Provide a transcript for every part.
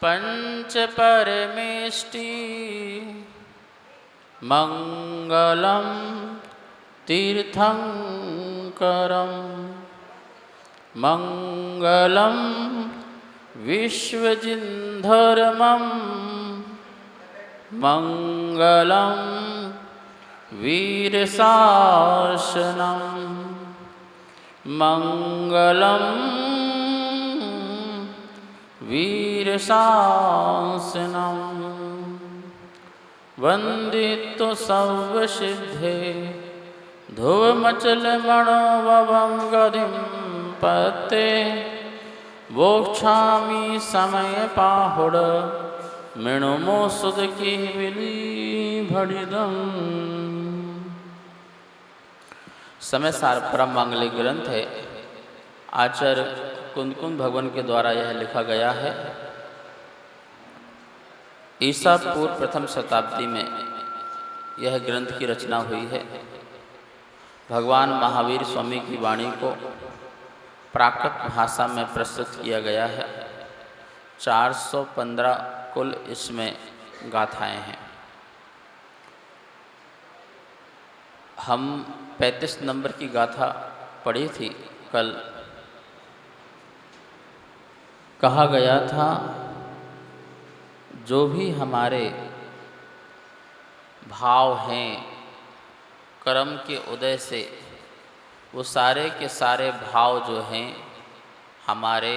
पंच परमेष्टि मंगलम तीर्थंकरम मंगलम विश्वजिन्धर्मं मंगलम वीरशासनं मंगलम वीरशासनं वंदितो सर्वसिद्धे ध्रुवमचलमणोभवं गतिं पते वोक्षामि समय पाहुड मृणुमो सुद की विली भड़िदम। समय सार परम मांगलिक ग्रंथ है। आचार्य कुंदकुंद भगवान के द्वारा यह लिखा गया है। ईसा पूर्व प्रथम शताब्दी में यह ग्रंथ की रचना हुई है। भगवान महावीर स्वामी की वाणी को प्राकृत भाषा में प्रस्तुत किया गया है। 415 कुल इसमें गाथाएं हैं। हम 35 नंबर की गाथा पढ़ी थी कल। कहा गया था जो भी हमारे भाव हैं कर्म के उदय से, वो सारे के सारे भाव जो हैं हमारे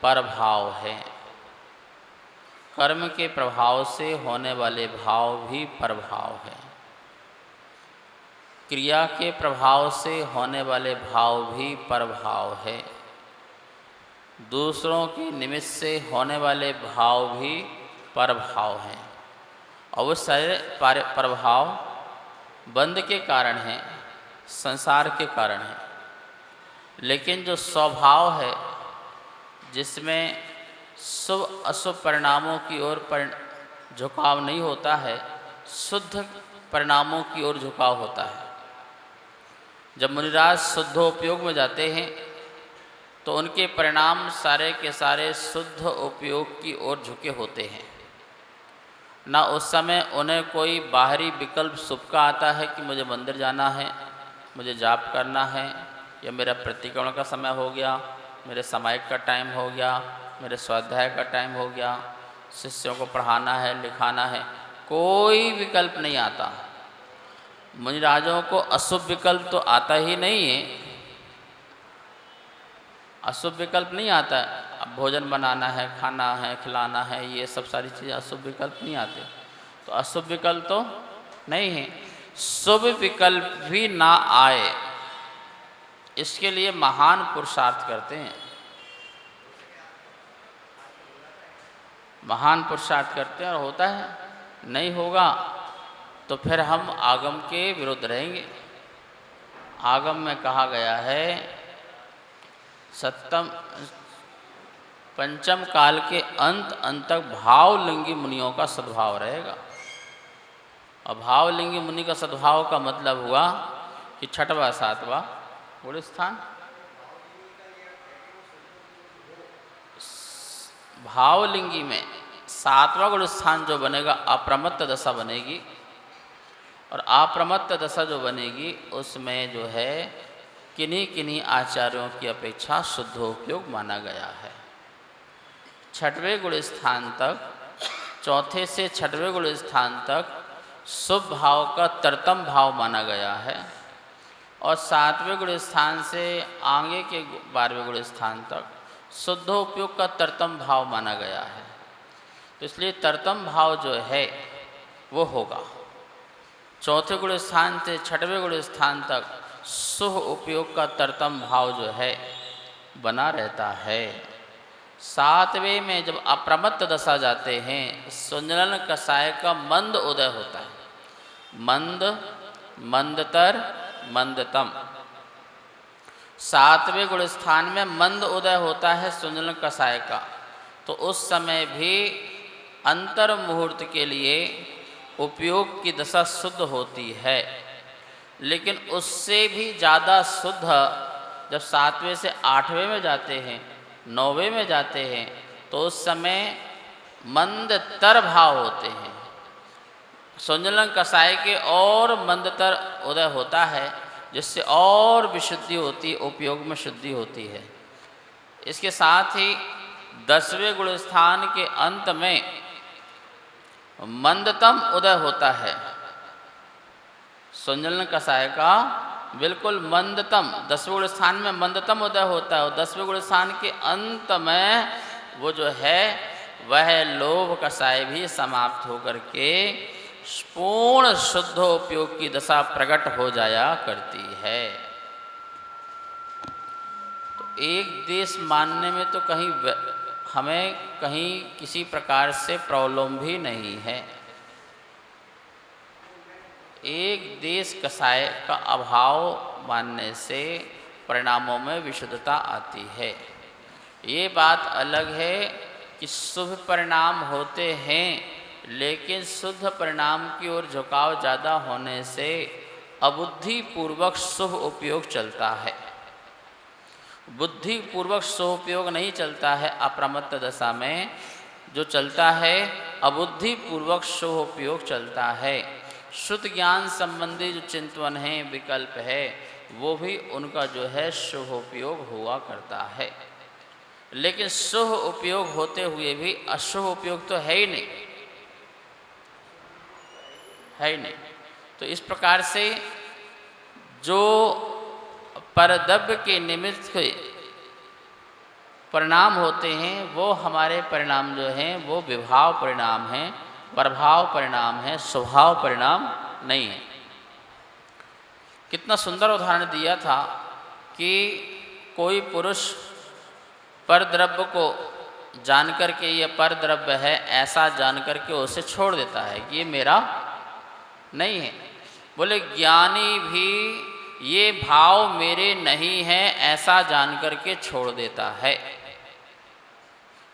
परभाव हैं। कर्म के प्रभाव से होने वाले भाव भी परभाव हैं। क्रिया के प्रभाव से होने वाले भाव भी परभाव है। दूसरों के निमित्त से होने वाले भाव भी परभाव हैं। और वो सारे प्रभाव बंध के कारण हैं, संसार के कारण हैं। लेकिन जो स्वभाव है जिसमें शुभ अशुभ परिणामों की ओर झुकाव नहीं होता है, शुद्ध परिणामों की ओर झुकाव होता है। जब मुनिराज शुद्धोपयोग में जाते हैं तो उनके परिणाम सारे के सारे शुद्ध उपयोग की ओर झुके होते हैं। ना उस समय उन्हें कोई बाहरी विकल्प शुभ का आता है कि मुझे मंदिर जाना है, मुझे जाप करना है, या मेरा प्रतिक्रमण का समय हो गया, मेरे सामायिक का टाइम हो गया, मेरे स्वाध्याय का टाइम हो गया, शिष्यों को पढ़ाना है, लिखाना है। कोई विकल्प नहीं आता। मुनिराजों को अशुभ विकल्प तो आता ही नहीं है। अशुभ विकल्प नहीं आता है। अब भोजन बनाना है, खाना है, खिलाना है, ये सब सारी चीज़ें अशुभ विकल्प नहीं आते। तो अशुभ विकल्प तो नहीं है। शुभ विकल्प भी ना आए इसके लिए महान पुरुषार्थ करते हैं। महान पुरुषार्थ करते हैं और होता है। नहीं होगा तो फिर हम आगम के विरुद्ध रहेंगे। आगम में कहा गया है सप्तम पंचम काल के अंत तक भावलिंगी मुनियों का सद्भाव रहेगा। और भावलिंगी मुनि का सद्भाव का मतलब हुआ कि छठवा सातवां गुण स्थान। भावलिंगी में सातवां गुण स्थान जो बनेगा अप्रमत्त दशा बनेगी। और अप्रमत्त दशा जो बनेगी उसमें जो है किन्हीं किन्हीं आचार्यों की अपेक्षा शुद्धोपयोग माना गया है। छठवें गुण स्थान तक, चौथे से छठवें गुण स्थान तक शुभ भाव का तरतम भाव माना गया है। और सातवें गुण स्थान से आगे के 12वें गुण स्थान तक शुद्धोपयोग का तरतम भाव माना गया है। तो इसलिए तरतम भाव जो है वो होगा। चौथे गुण स्थान से छठवें गुण स्थान तक शुभ उपयोग का तरतम भाव जो है बना रहता है। सातवें में जब अप्रमत्त दशा जाते हैं, सुंजलन कषाय का मंद उदय होता है। मंद, मंदतर, मंदतम। सातवें गुण स्थान में मंद उदय होता है सुंजलन कषाय का। तो उस समय भी अंतर मुहूर्त के लिए उपयोग की दशा शुद्ध होती है। लेकिन उससे भी ज़्यादा शुद्ध जब 7वें से 8वें में जाते हैं, 9वें में जाते हैं, तो उस समय मंदतर भाव होते हैं। संजलन कसाय के और मंदतर उदय होता है, जिससे और विशुद्धि होती है, उपयोग में शुद्धि होती है। इसके साथ ही 10वें गुण स्थान के अंत में मंदतम उदय होता है। संजलन कसाय का बिल्कुल मंदतम 10वें गुण स्थान में मंदतम उदय होता है, और 10वें गुण स्थान के अंत में वो जो है वह लोभ कसाय भी समाप्त होकर के पूर्ण शुद्ध उपयोग की दशा प्रकट हो जाया करती है। तो एक देश मानने में तो हमें कहीं किसी प्रकार से प्रॉब्लम भी नहीं है। एक देश कसाय का अभाव मानने से परिणामों में विशुद्धता आती है। ये बात अलग है कि शुभ परिणाम होते हैं, लेकिन शुद्ध परिणाम की ओर झुकाव ज़्यादा होने से अबुद्धिपूर्वक शुभ उपयोग चलता है। बुद्धिपूर्वक शुभ उपयोग नहीं चलता है। अप्रमत्त दशा में जो चलता है अबुद्धिपूर्वक शुभ उपयोग चलता है। शुद्ध ज्ञान संबंधी जो चिंतन है, विकल्प है, वो भी उनका जो है शुभ उपयोग हुआ करता है। लेकिन शुभ उपयोग होते हुए भी अशुभ उपयोग तो है ही नहीं, है ही नहीं। तो इस प्रकार से जो परद्रव्य के निमित्त के परिणाम होते हैं, वो हमारे परिणाम जो हैं वो विभाव परिणाम हैं, प्रभाव परिणाम है, स्वभाव परिणाम नहीं है। कितना सुंदर उदाहरण दिया था कि कोई पुरुष परद्रव्य को जानकर के ये परद्रव्य है ऐसा जानकर के उसे छोड़ देता है कि ये मेरा नहीं है। बोले ज्ञानी भी ये भाव मेरे नहीं है ऐसा जानकर के छोड़ देता है।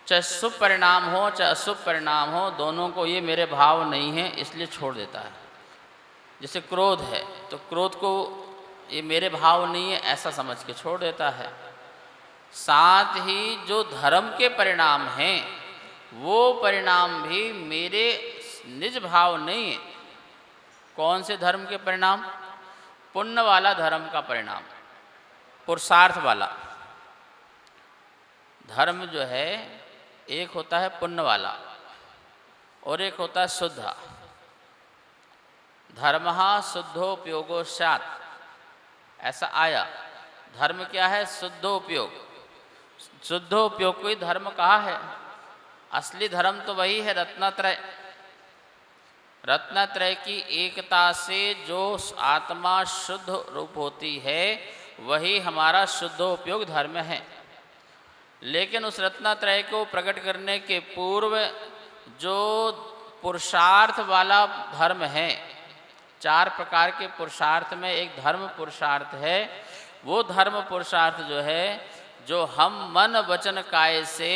चाहे शुभ परिणाम हो चाहे अशुभ परिणाम हो, दोनों को ये मेरे भाव नहीं है इसलिए छोड़ देता है। जैसे क्रोध है तो क्रोध को ये मेरे भाव नहीं है ऐसा समझ के छोड़ देता है। साथ ही जो धर्म के परिणाम हैं वो परिणाम भी मेरे निज भाव नहीं है। कौन से धर्म के परिणाम? पुण्य वाला धर्म का परिणाम, पुरुषार्थ वाला धर्म जो है एक होता है पुण्य वाला और एक होता है शुद्ध। धर्मः शुद्धोपयोगो स्यात्, ऐसा आया। धर्म क्या है? शुद्धोपयोग। शुद्धोपयोग को ही धर्म कहा है। असली धर्म तो वही है रत्नत्रय। रत्नत्रय की एकता से जो आत्मा शुद्ध रूप होती है वही हमारा शुद्धोपयोग धर्म है। लेकिन उस रत्नत्रय को प्रकट करने के पूर्व जो पुरुषार्थ वाला धर्म है, 4 प्रकार के पुरुषार्थ में एक धर्म पुरुषार्थ है। वो धर्म पुरुषार्थ जो है जो हम मन वचन काया से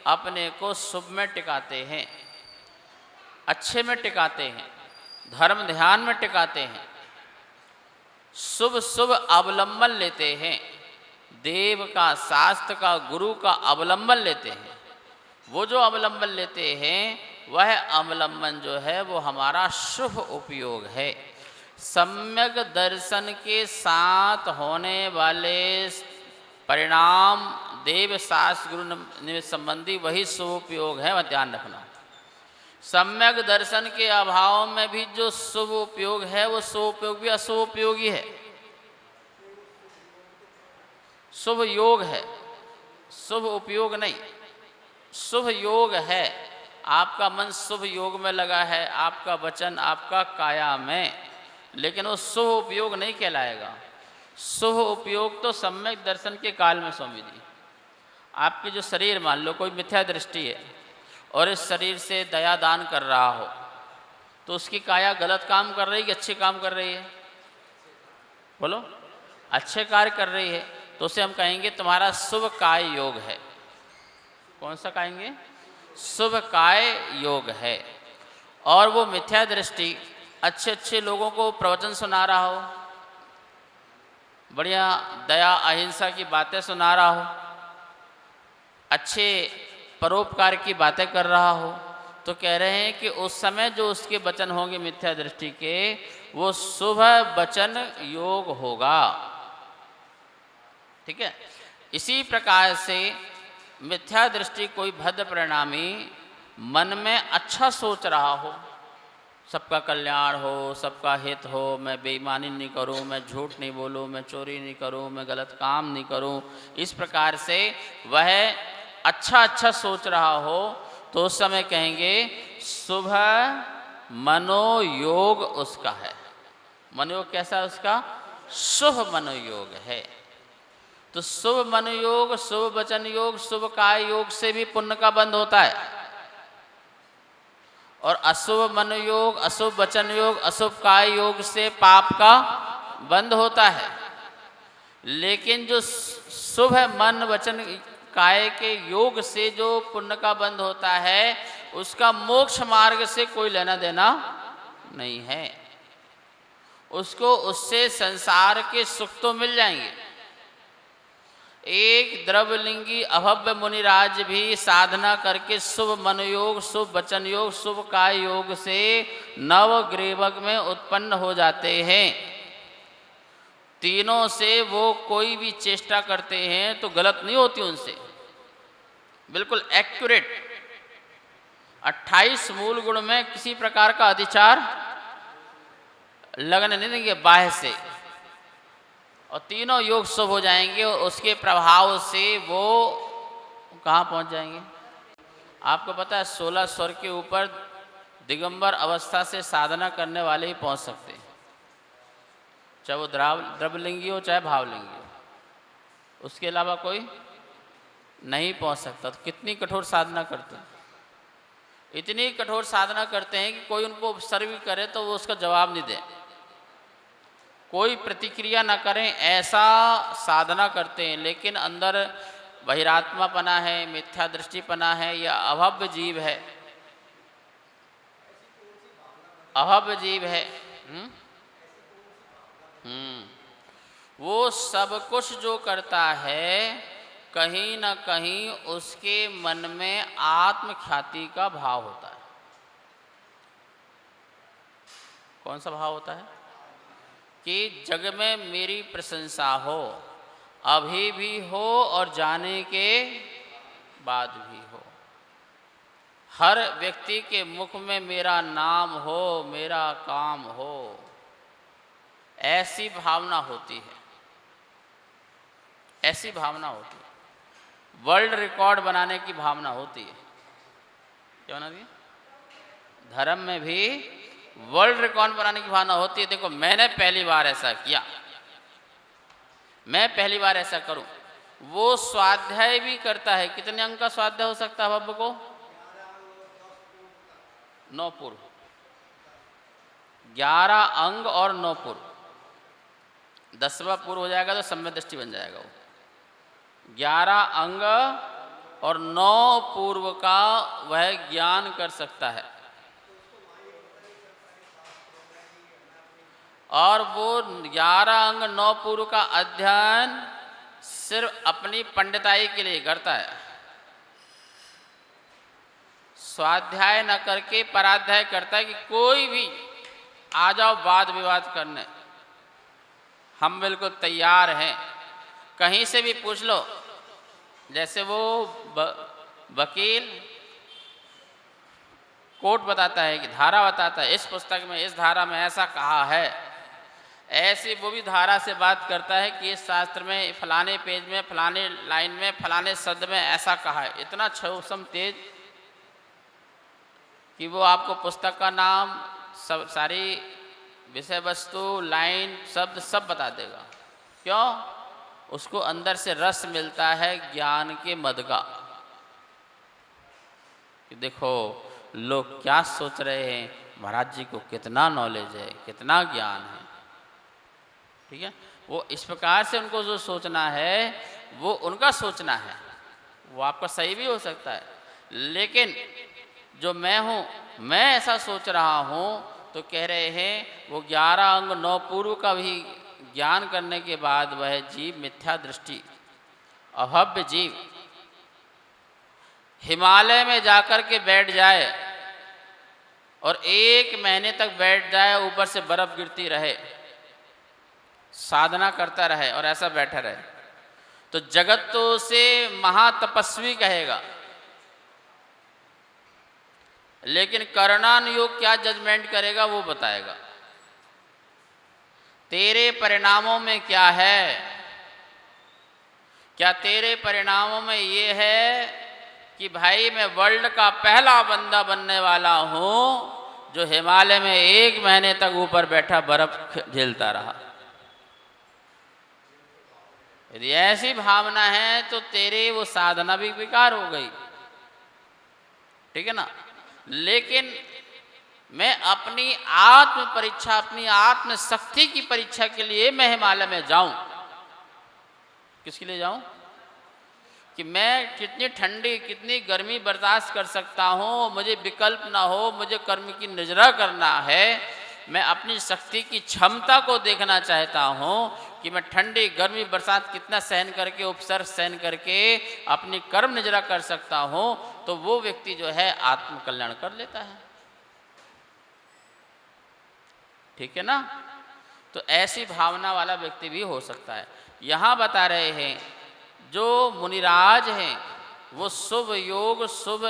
अपने को शुभ में टिकाते हैं, अच्छे में टिकाते हैं, धर्म ध्यान में टिकाते हैं, शुभ शुभ अवलंबन लेते हैं, देव का, शास्त्र का, गुरु का अवलंबन लेते हैं। वो जो अवलंबन लेते हैं वह अवलंबन जो है वो हमारा शुभ उपयोग है। सम्यक दर्शन के साथ होने वाले परिणाम देव शास्त्र गुरु संबंधी वही शुभ उपयोग है, वह ध्यान रखना। सम्यक दर्शन के अभाव में भी जो शुभ उपयोग है वो शुभ उपयोग भी अशुभ उपयोगी है। शुभ योग है, शुभ उपयोग नहीं। शुभ योग है, आपका मन शुभ योग में लगा है, आपका वचन आपका काया में, लेकिन वो शुभ उपयोग नहीं कहलाएगा। शुभ उपयोग तो सम्यक दर्शन के काल में स्वामी जी, आपकी जो शरीर मान लो कोई मिथ्या दृष्टि है और इस शरीर से दया दान कर रहा हो तो उसकी काया गलत काम कर रही है कि अच्छे काम कर रही है? बोलो, अच्छे कार्य कर रही है तो उसे हम कहेंगे तुम्हारा शुभ काय योग है। कौन सा कहेंगे? शुभ काय योग है। और वो मिथ्या दृष्टि अच्छे अच्छे लोगों को प्रवचन सुना रहा हो, बढ़िया दया अहिंसा की बातें सुना रहा हो, अच्छे परोपकार की बातें कर रहा हो, तो कह रहे हैं कि उस समय जो उसके वचन होंगे मिथ्या दृष्टि के, वो शुभ वचन योग होगा। ठीक है। इसी प्रकार से मिथ्या दृष्टि कोई भद्र परिणामी मन में अच्छा सोच रहा हो, सबका कल्याण हो, सबका हित हो, मैं बेईमानी नहीं करूं, मैं झूठ नहीं बोलूं, मैं चोरी नहीं करूं, मैं गलत काम नहीं करूं, इस प्रकार से वह अच्छा अच्छा सोच रहा हो, तो उस समय कहेंगे शुभ मनोयोग उसका है। मनोयोग कैसा है उसका? शुभ मनोयोग है। तो शुभ मनोयोग, शुभ वचन योग, शुभ काय योग से भी पुण्य का बंध होता है, और अशुभ मनोयोग, अशुभ वचन योग, अशुभ काय योग से पाप का बंध होता है। लेकिन जो शुभ मन वचन काय के योग से जो पुण्य का बंध होता है, उसका मोक्ष मार्ग से कोई लेना देना नहीं है। उसको उससे संसार के सुख तो मिल जाएंगे। एक द्रव्यलिंगी अभव्य मुनिराज भी साधना करके शुभ मनोयोग, शुभ वचन योग, शुभ काय योग से नवग्रीवक में उत्पन्न हो जाते हैं। तीनों से वो कोई भी चेष्टा करते हैं तो गलत नहीं होती उनसे, बिल्कुल एक्यूरेट। 28 मूल गुण में किसी प्रकार का अधिचार लगने नहीं देंगे बाह्य से, और तीनों योग शुभ हो जाएंगे, और उसके प्रभाव से वो कहाँ पहुँच जाएंगे? आपको पता है 16 स्वर के ऊपर दिगंबर अवस्था से साधना करने वाले ही पहुँच सकते हैं, चाहे वो द्रव्यलिंगी हो चाहे भावलिंगी हो, उसके अलावा कोई नहीं पहुँच सकता। तो कितनी कठोर साधना करते हैं, इतनी कठोर साधना करते हैं कि कोई उनको सर्व करे तो वो उसका जवाब नहीं दे, कोई प्रतिक्रिया ना करें, ऐसा साधना करते हैं। लेकिन अंदर बहिरात्मापना है, मिथ्या दृष्टिपना है, या अभव्य जीव है, अभव्य जीव है। वो सब कुछ जो करता है, कहीं ना कहीं उसके मन में आत्मख्याति का भाव होता है। कौन सा भाव होता है? कि जग में मेरी प्रशंसा हो, अभी भी हो और जाने के बाद भी हो, हर व्यक्ति के मुख में मेरा नाम हो, मेरा काम हो, ऐसी भावना होती है, ऐसी भावना होती है। वर्ल्ड रिकॉर्ड बनाने की भावना होती है। क्या ना? धर्म में भी वर्ल्ड रिकॉर्ड बनाने की भावना होती है। देखो, मैंने पहली बार ऐसा किया, मैं पहली बार ऐसा करूं। वो स्वाध्याय भी करता है। कितने अंक का स्वाध्याय हो सकता है बब्ब को? 9 पूर्व, 11 अंग और 9 पूर्व। 10वां पूर्व हो जाएगा तो सम्यक दृष्टि बन जाएगा वो। 11 अंग और 9 पूर्व का वह ज्ञान कर सकता है, और वो 11 अंग 9 पूर्व का अध्ययन सिर्फ अपनी पंडिताई के लिए करता है। स्वाध्याय न करके पराध्याय करता है कि कोई भी आ जाओ वाद विवाद करने, हम बिल्कुल तैयार हैं, कहीं से भी पूछ लो। जैसे वो वकील कोर्ट बताता है कि धारा बताता है, इस पुस्तक में इस धारा में ऐसा कहा है, ऐसे वो भी धारा से बात करता है कि इस शास्त्र में फलाने पेज में फलाने लाइन में फलाने शब्द में ऐसा कहा है। इतना छौसम तेज कि वो आपको पुस्तक का नाम, सब सारी विषय वस्तु, लाइन, शब्द सब बता देगा। क्यों? उसको अंदर से रस मिलता है ज्ञान के मद का, कि देखो लोग क्या सोच रहे हैं, महाराज जी को कितना नॉलेज है, कितना ज्ञान है। ठीक है, वो इस प्रकार से उनको जो सोचना है वो उनका सोचना है, वो आपका सही भी हो सकता है। लेकिन जो मैं हूँ, मैं ऐसा सोच रहा हूँ, तो कह रहे हैं वो 11 अंग 9 पूर्व का भी ज्ञान करने के बाद वह जीव मिथ्या दृष्टि, अभव्य जीव हिमालय में जाकर के बैठ जाए और 1 महीने तक बैठ जाए, ऊपर से बर्फ गिरती रहे, साधना करता रहे और ऐसा बैठा रहे, तो जगत तो उसे महातपस्वी कहेगा। लेकिन कर्णानुयोग क्या जजमेंट करेगा वो बताएगा। तेरे परिणामों में क्या है? क्या तेरे परिणामों में ये है कि भाई मैं वर्ल्ड का पहला बंदा बनने वाला हूं जो हिमालय में 1 महीने तक ऊपर बैठा बर्फ झेलता रहा? यदि ऐसी भावना है तो तेरी वो साधना भी बेकार हो गई, ठीक है ना। लेकिन मैं अपनी आत्म परीक्षा, अपनी आत्म शक्ति की परीक्षा के लिए मैं हिमालय में जाऊं। किसके लिए जाऊं? कि मैं कितनी ठंडी, कितनी गर्मी बर्दाश्त कर सकता हूं, मुझे विकल्प ना हो, मुझे कर्म की निजरा करना है। मैं अपनी शक्ति की क्षमता को देखना चाहता हूं कि मैं ठंडी, गर्मी, बरसात कितना सहन करके, उपसर्ग सहन करके अपनी कर्म निजरा कर सकता हूं। तो वो व्यक्ति जो है आत्म कल्याण कर लेता है, ठीक है ना। तो ऐसी भावना वाला व्यक्ति भी हो सकता है। यहां बता रहे हैं जो मुनिराज हैं वो शुभ योग, शुभ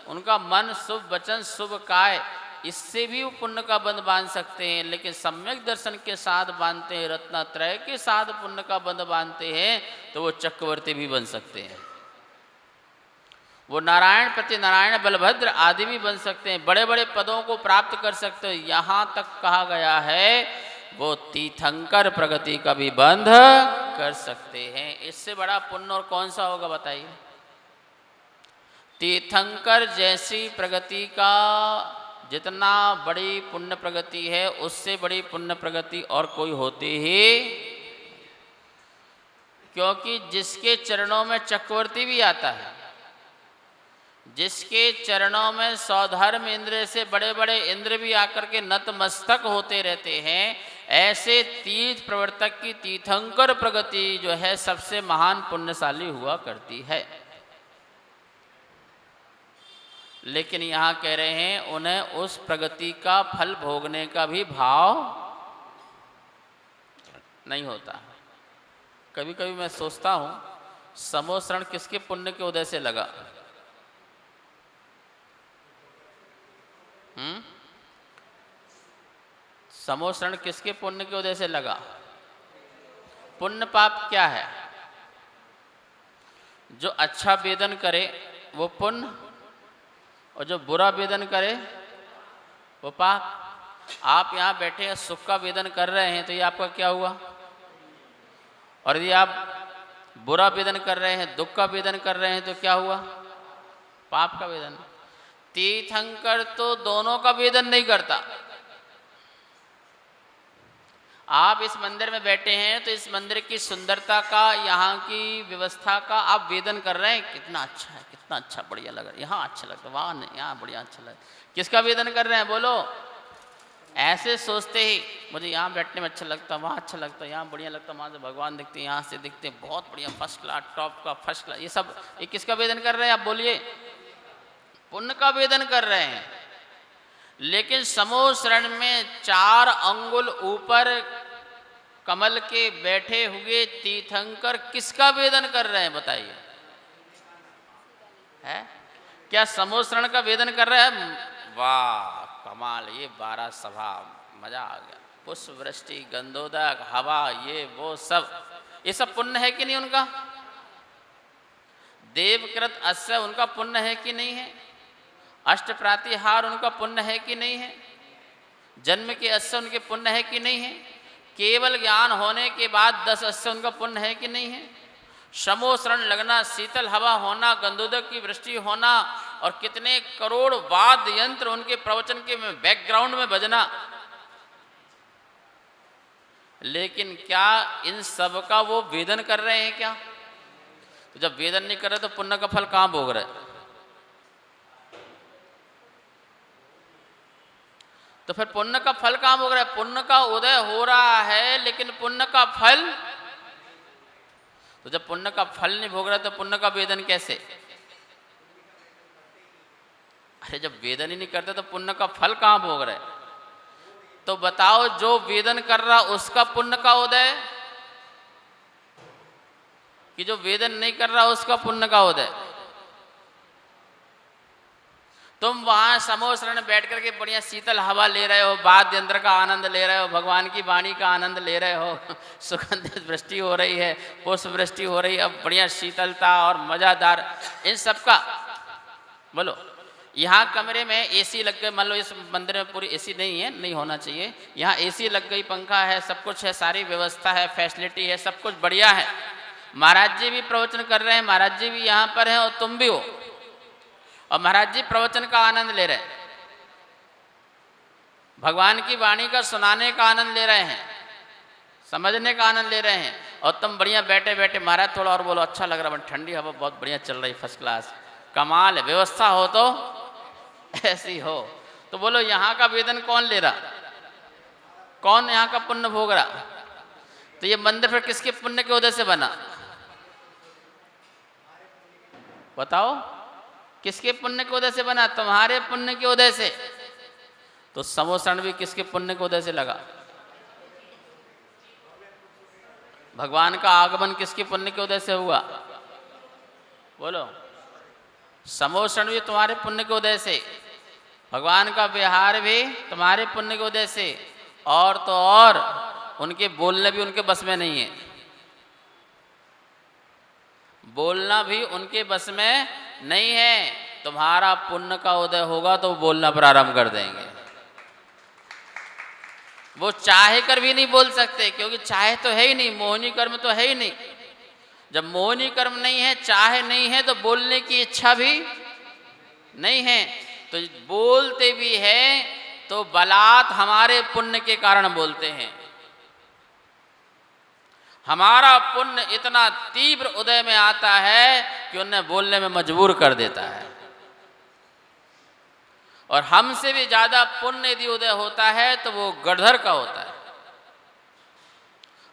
उनका मन, शुभ वचन, शुभ काय, इससे भी वो पुण्य का बंध बांध सकते हैं। लेकिन सम्यक दर्शन के साथ बांधते हैं, रत्नत्रय के साथ पुण्य का बंध बांधते हैं, तो वो चक्रवर्ती भी बन सकते हैं। वो नारायण, प्रति नारायण, बलभद्र आदि भी बन सकते हैं, बड़े बड़े पदों को प्राप्त कर सकते हैं। यहाँ तक कहा गया है वो तीर्थंकर प्रगति का भी बंध कर सकते हैं। इससे बड़ा पुण्य और कौन सा होगा बताइए? तीर्थंकर जैसी प्रगति का जितना बड़ी पुण्य प्रगति है, उससे बड़ी पुण्य प्रगति और कोई होती ही, क्योंकि जिसके चरणों में चक्रवर्ती भी आता है, जिसके चरणों में सौधर्म इंद्र से बड़े बड़े इंद्र भी आकर के नतमस्तक होते रहते हैं, ऐसे तीर्थ प्रवर्तक की तीर्थंकर प्रगति जो है सबसे महान पुण्यशाली हुआ करती है। लेकिन यहाँ कह रहे हैं उन्हें उस प्रगति का फल भोगने का भी भाव नहीं होता। कभी कभी मैं सोचता हूँ समोसरण किसके पुण्य के उदय से लगा? समोसरण किसके पुण्य के उदय से लगा? पुण्य पाप क्या है? जो अच्छा वेदन करे वो पुण्य, और जो बुरा वेदन करे वो पाप। आप यहाँ बैठे हैं, सुख का वेदन कर रहे हैं तो ये आपका क्या हुआ? और यदि आप बुरा वेदन कर रहे हैं, दुख का वेदन कर रहे हैं तो क्या हुआ? पाप का वेदन। तीर्थंकर तो दोनों का वेदन नहीं करता। आप इस मंदिर में बैठे हैं तो इस मंदिर की सुंदरता का, यहाँ की व्यवस्था का आप वेदन कर रहे हैं, कितना अच्छा है, कितना अच्छा, बढ़िया लग रहा है, यहाँ अच्छा लगता है, वहाँ नहीं, यहाँ बढ़िया अच्छा लग रहा है। किसका वेदन कर रहे हैं बोलो? ऐसे सोचते ही मुझे यहाँ बैठने में अच्छा लगता है, वहाँ अच्छा लगता है, यहाँ बढ़िया लगता है, वहाँ से भगवान दिखते हैं, यहाँ से दिखते हैं, बहुत बढ़िया, फर्स्ट क्लास, टॉप का, फर्स्ट क्लास, ये सब ये किसका वेदन कर रहे हैं आप बोलिए? पुण्य का वेदन कर रहे हैं। लेकिन समूह शरण में 4 अंगुल ऊपर कमल के बैठे हुए तीर्थंकर किसका वेदन कर रहे हैं बताइए? है क्या समूह शरण का वेदन कर रहे हैं? वाह कमाल, ये 12 सभा, मजा आ गया, पुष्प वृष्टि, गंधोदक, हवा, ये वो सब, ये सब पुण्य है कि नहीं उनका? देवकृत अस्य उनका पुण्य है कि नहीं है? अष्ट प्रातिहार उनका पुण्य है कि नहीं है? जन्म के अस्य उनके पुण्य है कि नहीं है? केवल ज्ञान होने के बाद 10 अस्य उनका पुण्य है कि नहीं है? समो शरण लगना, शीतल हवा होना, गंधोदक की वृष्टि होना, और कितने करोड़ वाद्य यंत्र उनके प्रवचन के बैकग्राउंड में बजना। लेकिन क्या इन सब का वो वेदन कर रहे हैं क्या? तो जब वेदन नहीं कर रहे तो पुण्य का फल कहाँ भोग रहे? तो फिर पुण्य का फल कहाँ भोग रहा है? पुण्य का उदय हो रहा है लेकिन पुण्य का फल, तो जब पुण्य का फल नहीं भोग रहा तो पुण्य का वेदन कैसे? अरे जब वेदन ही नहीं करते तो पुण्य का फल कहाँ भोग रहे? तो बताओ, जो वेदन कर रहा उसका पुण्य का उदय, कि जो वेदन नहीं कर रहा उसका पुण्य का उदय? तुम वहां समूह शरण बैठ करके बढ़िया शीतल हवा ले रहे हो, वाद्य यंत्र का आनंद ले रहे हो, भगवान की वाणी का आनंद ले रहे हो, सुगंधित वृष्टि हो रही है, पुष्प वृष्टि हो रही है, अब बढ़िया शीतलता और मजादार इन सब का। बोलो, यहाँ कमरे में एसी लग गए, मान लो इस मंदिर में पूरी एसी नहीं है, नहीं होना चाहिए, यहाँ एसी लग गई, पंखा है, सब कुछ है, सारी व्यवस्था है, फैसिलिटी है, सब कुछ बढ़िया है। महाराज जी भी प्रवचन कर रहे हैं, महाराज जी भी यहाँ पर हैं और तुम भी हो, और महाराज जी प्रवचन का आनंद ले रहे हैं, भगवान की वाणी का सुनाने का आनंद ले रहे हैं, समझने का आनंद ले रहे हैं, और तुम बढ़िया बैठे बैठे महाराज थोड़ा और बोलो, अच्छा लग रहा है, ठंडी हवा बहुत बढ़िया चल रही, फर्स्ट क्लास, कमाल है, व्यवस्था हो तो ऐसी हो। तो बोलो, यहाँ का वेदन कौन ले रहा, कौन यहाँ का पुण्य भोग रहा? तो ये मंदिर फिर किसके पुण्य के उदय से बना? बताओ, किसके पुण्य के उदय से बना? तुम्हारे पुण्य के उदय से। तो समोसण भी किसके पुण्य के उदय से लगा? भगवान का आगमन किसके पुण्य के उदय से हुआ? बोलो, समोसण भी तुम्हारे पुण्य के उदय से, भगवान का विहार भी तुम्हारे पुण्य के उदय से, और तो और उनके बोलने भी उनके बस में नहीं है, बोलना भी उनके बस में नहीं है। तुम्हारा पुण्य का उदय होगा तो बोलना प्रारंभ कर देंगे। वो चाहे कर भी नहीं बोल सकते, क्योंकि चाहे तो है ही नहीं, मोहिनी कर्म तो है ही नहीं। जब मोहिनी कर्म नहीं है, चाहे नहीं है, तो बोलने की इच्छा भी नहीं है। तो बोलते भी हैं तो बलात् हमारे पुण्य के कारण बोलते हैं। हमारा पुण्य इतना तीव्र उदय में आता है कि उन्हें बोलने में मजबूर कर देता है। और हमसे भी ज्यादा पुण्य यदि उदय होता है तो वो गणधर का होता है।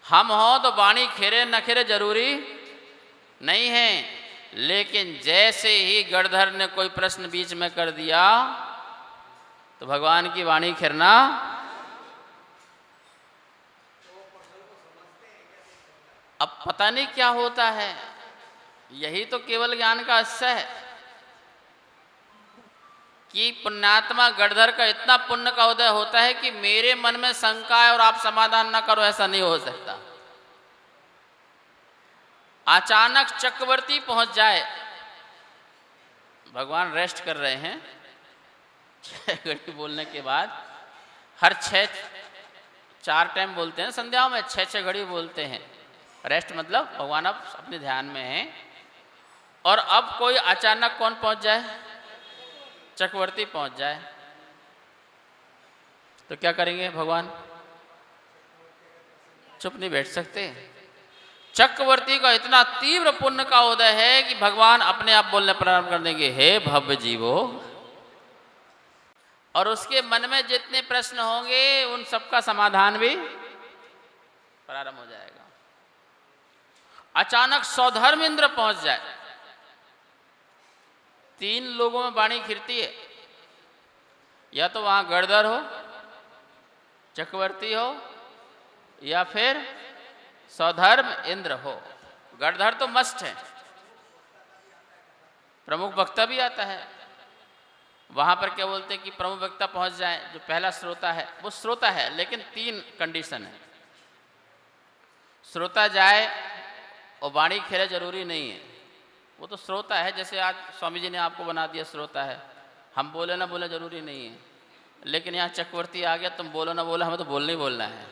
हम हों तो वाणी खेरे न खेरे जरूरी नहीं है, लेकिन जैसे ही गणधर ने कोई प्रश्न बीच में कर दिया तो भगवान की वाणी खिरना। अब पता नहीं क्या होता है, यही तो केवल ज्ञान का आश्चर्य है कि पुण्यात्मा गणधर का इतना पुण्य का उदय होता है कि मेरे मन में शंका है और आप समाधान ना करो, ऐसा नहीं हो सकता। अचानक चक्रवर्ती पहुंच जाए, भगवान रेस्ट कर रहे हैं 6 घड़ी बोलने के बाद, हर 4 टाइम बोलते हैं संध्याओं में, 6 घड़ी बोलते हैं। रेस्ट मतलब भगवान अब अपने ध्यान में हैं, और अब कोई अचानक कौन पहुंच जाए? चक्रवर्ती पहुंच जाए, तो क्या करेंगे भगवान? चुप नहीं बैठ सकते। चक्रवर्ती का इतना तीव्र पुण्य का उदय है कि भगवान अपने आप बोलने प्रारंभ कर देंगे, हे भव्य जीवो, और उसके मन में जितने प्रश्न होंगे उन सबका समाधान भी प्रारंभ हो जाएगा। अचानक सौधर्म इंद्र पहुंच जाए, 3 लोगों में वाणी खिरती है, या तो वहां गणधर हो, चक्रवर्ती हो, या फिर सौधर्म इंद्र हो। गणधर तो मस्ट है, प्रमुख वक्ता भी आता है वहां पर। क्या बोलते हैं कि प्रमुख वक्ता पहुंच जाए, जो पहला श्रोता है वो श्रोता है, लेकिन 3 कंडीशन है। श्रोता जाए और वाणी खेरे जरूरी नहीं है, वो तो श्रोता है। जैसे आज स्वामी जी ने आपको बना दिया श्रोता है, हम बोले ना बोले जरूरी नहीं है, लेकिन यहाँ चक्रवर्ती आ गया, तुम बोलो ना बोलो, हमें तो बोलना ही बोलना है।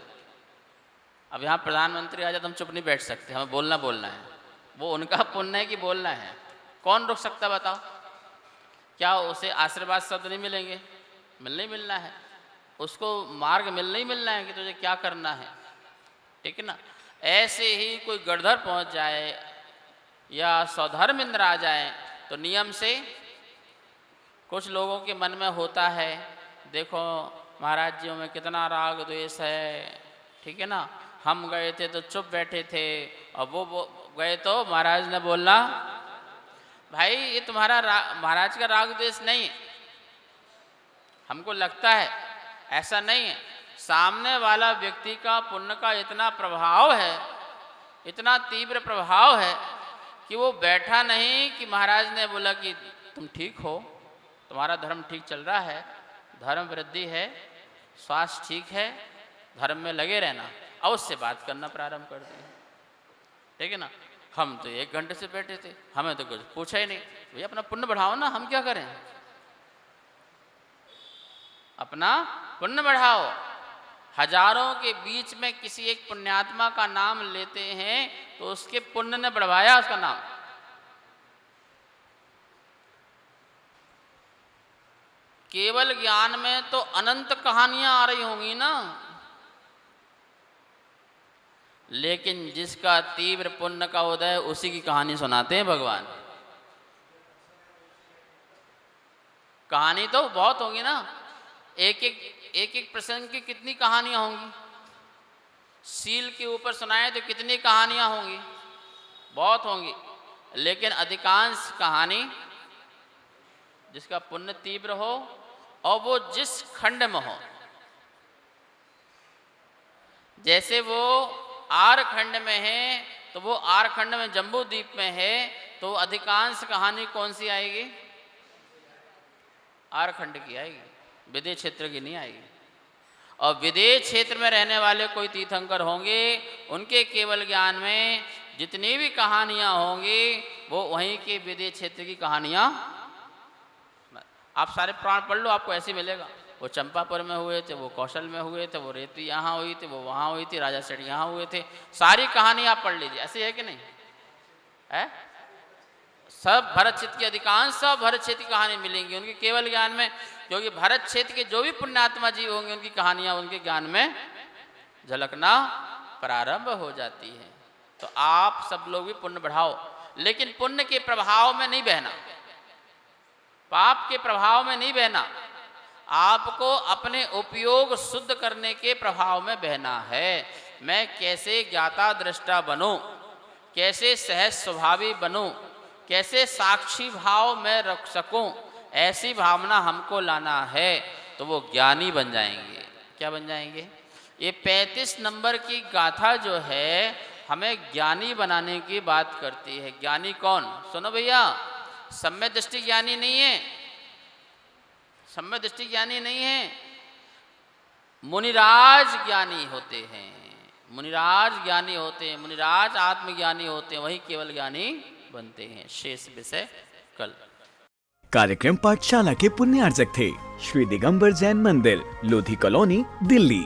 अब यहाँ प्रधानमंत्री आ जाए तो हम चुप नहीं बैठ सकते, हमें बोलना बोलना है। वो उनका पुण्य है कि बोलना है, कौन रुक सकता बताओ? क्या उसे आशीर्वाद शब्द नहीं मिलेंगे? मिलना ही मिलना है, उसको मार्ग मिलना ही मिलना है कि तुझे क्या करना है, ठीक है ना। ऐसे ही कोई गणधर पहुंच जाए या सौधर्म इंद्र आ जाए तो नियम से कुछ लोगों के मन में होता है, देखो महाराज जियों में कितना राग द्वेष है, ठीक है ना। हम गए थे तो चुप बैठे थे, और वो गए तो महाराज ने बोलना। भाई ये तुम्हारा महाराज का राग द्वेष नहीं है, हमको लगता है, ऐसा नहीं है। सामने वाला व्यक्ति का पुण्य का इतना प्रभाव है, इतना तीव्र प्रभाव है कि वो बैठा नहीं कि महाराज ने बोला कि तुम ठीक हो, तुम्हारा धर्म ठीक चल रहा है, धर्म वृद्धि है, स्वास्थ्य ठीक है, धर्म में लगे रहना, और उससे बात करना प्रारंभ कर दिया। ठीक है ना। हम तो 1 घंटे से बैठे थे, हमें तो कुछ पूछा ही नहीं। भैया अपना पुण्य बढ़ाओ ना, हम क्या करें, अपना पुण्य बढ़ाओ। हजारों के बीच में किसी एक पुण्यात्मा का नाम लेते हैं तो उसके पुण्य ने बढ़वाया उसका नाम। केवल ज्ञान में तो अनंत कहानियां आ रही होंगी ना, लेकिन जिसका तीव्र पुण्य का उदय, उसी की कहानी सुनाते हैं भगवान। कहानी तो बहुत होंगी ना, एक एक प्रसंग की कितनी कहानियां होंगी। सील के ऊपर सुनाए तो कितनी कहानियां होंगी, बहुत होंगी। लेकिन अधिकांश कहानी जिसका पुण्य तीव्र हो और वो जिस खंड में हो, जैसे वो आर खंड में है तो वो आर खंड में जम्बू द्वीप में है, तो अधिकांश कहानी कौन सी आएगी, आर खंड की आएगी, विदेश क्षेत्र की नहीं आएगी। और विदेश क्षेत्र में रहने वाले कोई तीर्थंकर होंगे, उनके केवल ज्ञान में जितनी भी कहानियां होंगी वो वहीं के विदेश क्षेत्र की कहानियां। आप सारे पुराण पढ़ लो, आपको ऐसे मिलेगा। वो चंपापुर में हुए थे, वो कौशल में हुए थे, वो रेती यहाँ हुई थी, वो वहाँ हुई थी, राजा सेठ यहाँ हुए थे। सारी कहानी आप पढ़ लीजिए, ऐसे है कि नहीं है। सब भरत क्षेत्र की, अधिकांश सब भरत क्षेत्र की कहानी मिलेंगी उनके केवल ज्ञान में, क्योंकि भरत क्षेत्र के जो भी पुण्यात्मा जीव होंगे उनकी कहानियां उनके ज्ञान में झलकना प्रारंभ हो जाती है। तो आप सब लोग भी पुण्य बढ़ाओ, लेकिन पुण्य के प्रभाव में नहीं बहना, पाप के प्रभाव में नहीं बहना, आपको अपने उपयोग शुद्ध करने के प्रभाव में बहना है। मैं कैसे ज्ञाता दृष्टा बनूं, कैसे सहज स्वभावी बनूं, कैसे साक्षी भाव में रख सकूं, ऐसी भावना हमको लाना है, तो वो ज्ञानी बन जाएंगे। क्या बन जाएंगे। ये 35 नंबर की गाथा जो है हमें ज्ञानी बनाने की बात करती है। ज्ञानी कौन, सुनो भैया, सम्यक दृष्टि ज्ञानी नहीं है, सम्यक दृष्टि ज्ञानी नहीं है, मुनिराज ज्ञानी होते हैं, मुनिराज ज्ञानी होते हैं, मुनिराज आत्मज्ञानी होते हैं, वही केवल ज्ञानी बनते हैं। शेष विषय कल। कार्यक्रम पाठशाला के पुण्यार्जक थे श्री दिगंबर जैन मंदिर, लोधी कॉलोनी, दिल्ली।